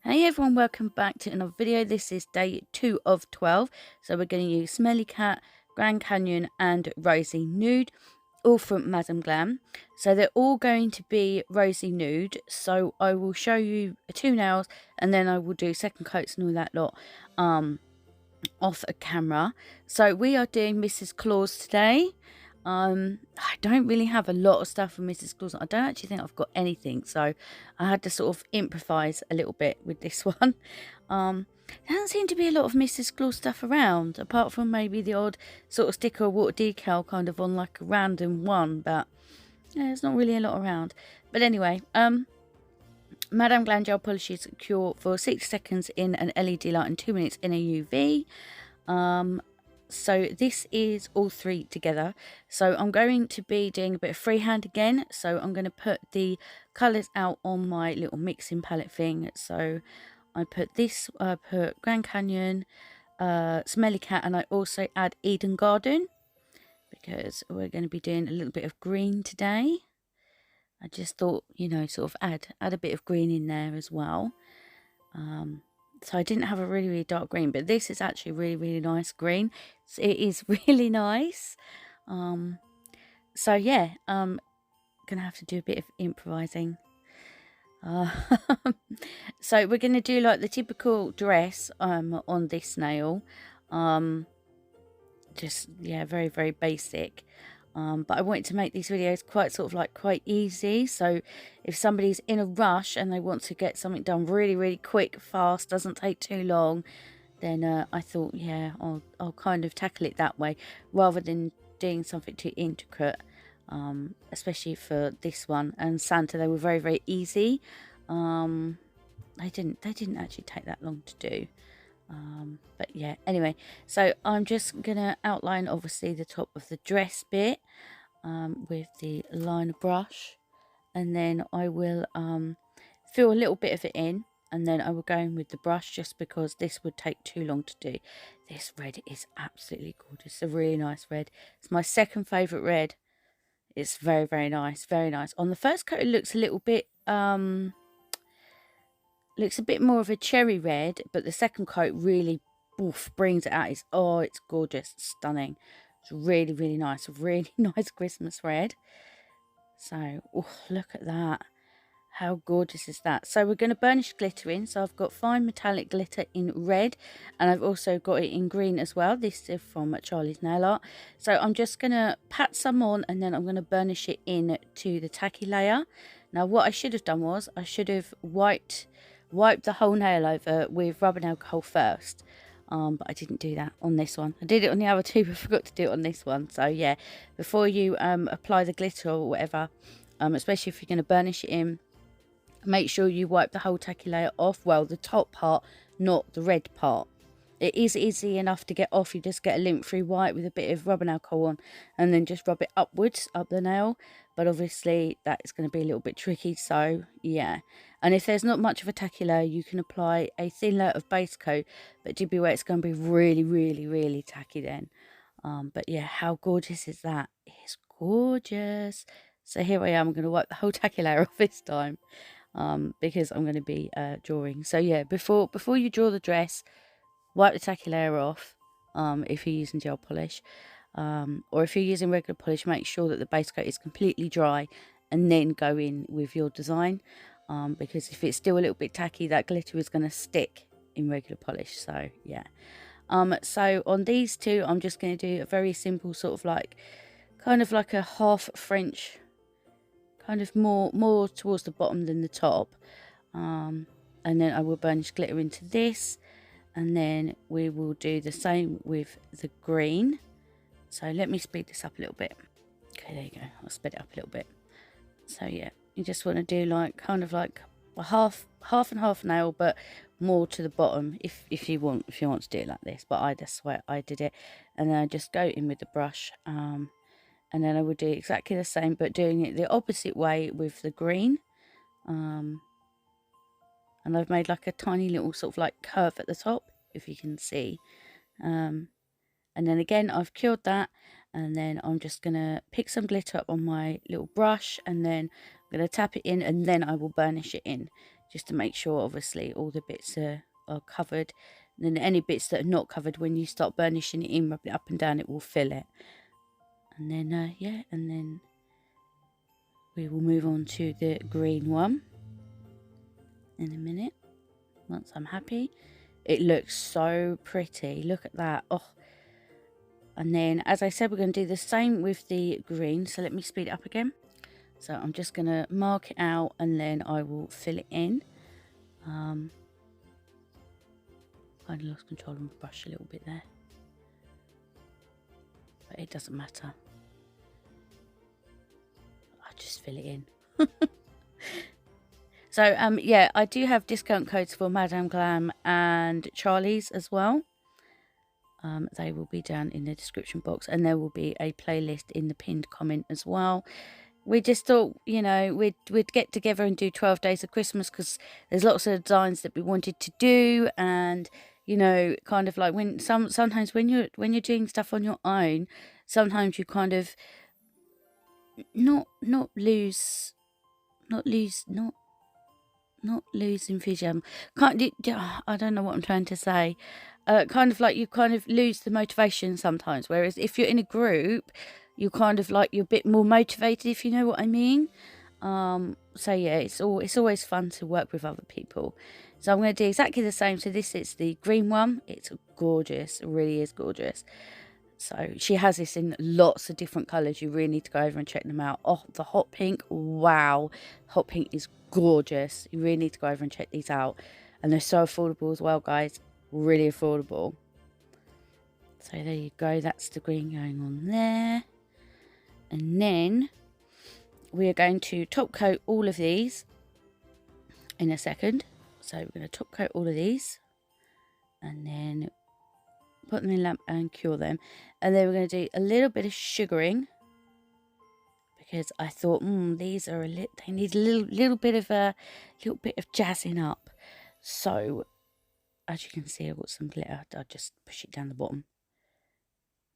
Hey everyone, welcome back to another video. This is day 2 of 12. So we're going to use Smelly Cat, Grand Canyon and Rosy Nude, all from Madame Glam. So they're all going to be Rosy Nude. So I will show you 2 nails and then I will do second coats and all that lot off a camera. So we are doing Mrs. Claus today. I don't really have a lot of stuff from Mrs. Claus. I don't actually think I've got anything, so I had to sort of improvise a little bit with this one. There doesn't seem to be a lot of Mrs. Claus stuff around, apart from maybe the odd sort of sticker or water decal kind of on like a random one, but yeah, there's not really a lot around. But anyway, Madame Glam gel polishes cure for 60 seconds in an LED light and 2 minutes in a UV. So this is all 3 together. So I'm going to be doing a bit of freehand again. So I'm going to put the colours out on my little mixing palette thing. So I put this, I put Grand Canyon, Smelly Cat, and I also add Eden Garden because we're going to be doing a little bit of green today. I just thought, you know, sort of add a bit of green in there as well. So I didn't have a really dark green, but this is actually really nice green. So it is really nice. So yeah, gonna have to do a bit of improvising. So we're gonna do like the typical dress on this nail. Just yeah, very basic. But I wanted to make these videos quite easy, so if somebody's in a rush and they want to get something done really quick, fast, doesn't take too long, then I thought, yeah, I'll kind of tackle it that way rather than doing something too intricate, especially for this one and Santa. They were very easy. They didn't actually take that long to do. But yeah, anyway, so I'm just gonna outline obviously the top of the dress bit with the liner brush, and then I will fill a little bit of it in, and then I will go in with the brush just because this would take too long to do. This red is absolutely gorgeous. It's a really nice red. It's my second favorite red. It's very nice, on the first coat it looks a little bit looks a bit more of a cherry red, but the second coat really brings it out. It's gorgeous, it's stunning. It's really nice, really nice Christmas red. So look at that, how gorgeous is that? So we're going to burnish glitter in. So I've got fine metallic glitter in red, and I've also got it in green as well. This is from Charlie's Nail Art. So I'm just going to pat some on, and then I'm going to burnish it in to the tacky layer. Now what I should have done was I should have wiped the whole nail over with rubbing alcohol first, but I didn't do that on this one. I did it on the other two, but forgot to do it on this one. So yeah, before you apply the glitter or whatever, especially if you're going to burnish it in, make sure you wipe the whole tacky layer off. Well, the top part, not the red part. It is easy enough to get off. You just get a lint-free wipe with a bit of rubbing alcohol on, and then just rub it upwards up the nail. But obviously that is going to be a little bit tricky, so yeah. And if there's not much of a tacky layer, you can apply a thin layer of base coat, but do be aware it's going to be really tacky then. But yeah, how gorgeous is that? It's gorgeous. So here I am. I'm going to wipe the whole tacky layer off this time, because I'm going to be drawing. So yeah, before you draw the dress, wipe the tacky layer off, if you're using gel polish, or if you're using regular polish, make sure that the base coat is completely dry and then go in with your design, because if it's still a little bit tacky, that glitter is going to stick in regular polish. So yeah, so on these two I'm just going to do a very simple sort of like kind of like a half French, kind of more towards the bottom than the top, and then I will burnish glitter into this, and then we will do the same with the green. So let me speed this up a little bit. Okay, there you go. I'll speed it up a little bit. So yeah, you just want to do like kind of like a half and half nail, but more to the bottom if you want to do it like this. But that's why I did it. And then I just go in with the brush, and then I would do exactly the same, but doing it the opposite way with the green. And I've made like a tiny little sort of like curve at the top, if you can see. And then again, I've cured that, and then I'm just going to pick some glitter up on my little brush, and then I'm going to tap it in, and then I will burnish it in. just to make sure obviously all the bits are covered. And then any bits that are not covered, when you start burnishing it in, rub it up and down, it will fill it. And then yeah, and then we will move on to the green one in a minute once I'm happy. It looks so pretty, look at that. Oh, and then as I said, we're going to do the same with the green, so let me speed it up again. So I'm just going to mark it out and then I will fill it in. Kind of lost control of my brush a little bit there, but it doesn't matter, I just fill it in. So yeah, I do have discount codes for Madame Glam and Charlie's as well. They will be down in the description box, and there will be a playlist in the pinned comment as well. We just thought, you know, we'd get together and do 12 days of Christmas, because there's lots of designs that we wanted to do, and you know, kind of like when sometimes when you're doing stuff on your own, sometimes you kind of not lose enthusiasm. I don't know what I'm trying to say. Kind of like you kind of lose the motivation sometimes. Whereas if you're in a group, you kind of like, you're a bit more motivated, if you know what I mean. So yeah, it's always fun to work with other people. So I'm going to do exactly the same. So this is the green one. It's gorgeous. It really is gorgeous. So she has this in lots of different colours. You really need to go over and check them out. Oh, the hot pink. Wow. Hot pink is gorgeous. You really need to go over and check these out. And they're so affordable as well, guys. Really affordable. So there you go. That's the green going on there. And then we are going to top coat all of these in a second. So we're going to top coat all of these. And then put them in lamp and cure them, and then we're going to do a little bit of sugaring, because I thought these are they need a little bit of jazzing up. So as you can see, I've got some glitter. I'll just push it down the bottom.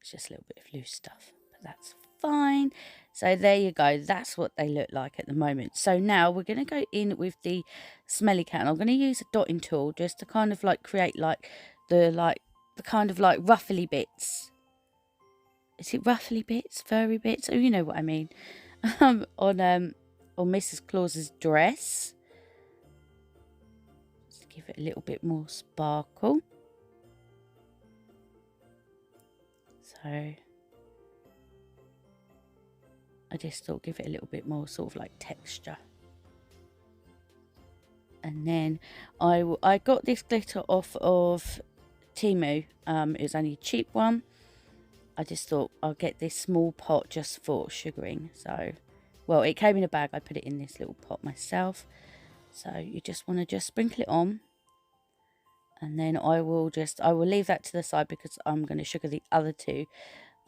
It's just a little bit of loose stuff, but that's fine. So there you go, that's what they look like at the moment. So now we're going to go in with the smelly cat, and I'm going to use a dotting tool just to kind of like create like the kind of like ruffly bits. Is it ruffly bits? Furry bits? Oh, you know what I mean. On Mrs. Claus's dress. Just give it a little bit more sparkle. So I just thought give it a little bit more sort of like texture. And then I got this glitter off of Temu. It was only a cheap one. I just thought I'll get this small pot just for sugaring. So, well, it came in a bag. I put it in this little pot myself. So you just want to just sprinkle it on, and then I will leave that to the side because I'm going to sugar the other two.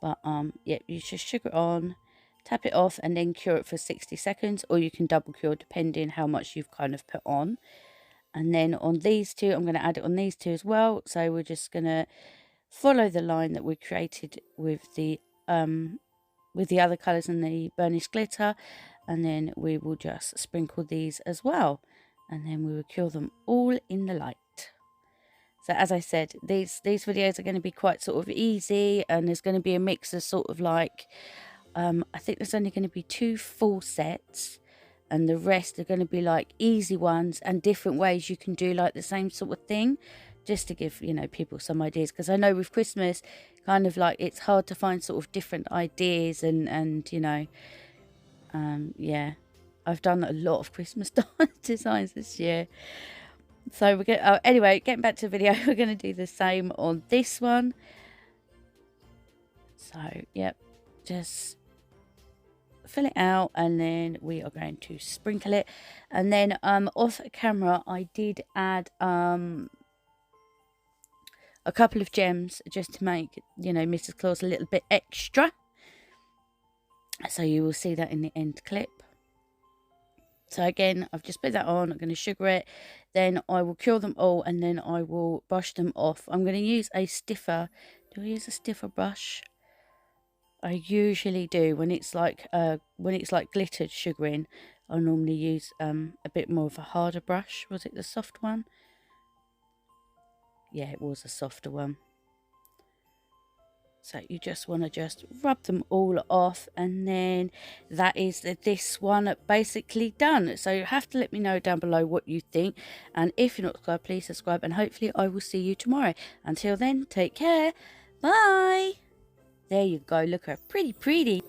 But yeah, you just sugar it on, tap it off, and then cure it for 60 seconds, or you can double cure depending how much you've kind of put on. And then on these two, I'm going to add it on these two as well. So we're just going to follow the line that we created with the other colours and the burnished glitter, and then we will just sprinkle these as well, and then we will cure them all in the light. So as I said, these videos are going to be quite sort of easy, and there's going to be a mix of sort of like I think there's only going to be 2 full sets, and the rest are going to be like easy ones and different ways you can do like the same sort of thing, just to give, you know, people some ideas. Because I know with Christmas, kind of like it's hard to find sort of different ideas, and you know, yeah, I've done a lot of Christmas designs this year. So we're going anyway, getting back to the video, we're going to do the same on this one. So yep, just fill it out, and then we are going to sprinkle it. And then off camera I did add a couple of gems just to make, you know, Mrs. Claus a little bit extra. So you will see that in the end clip. So again, I've just put that on. I'm going to sugar it. Then I will cure them all, and then I will brush them off. I'm going to use a stiffer. Do I use a stiffer brush? I usually do when it's like glittered sugaring. I normally use a bit more of a harder brush. Was it the soft one? Yeah, it was a softer one. So you just want to just rub them all off, and then that is this one basically done. So you have to let me know down below what you think, and if you're not subscribed, please subscribe, and hopefully I will see you tomorrow. Until then, take care. Bye. There you go. Look at her. Pretty.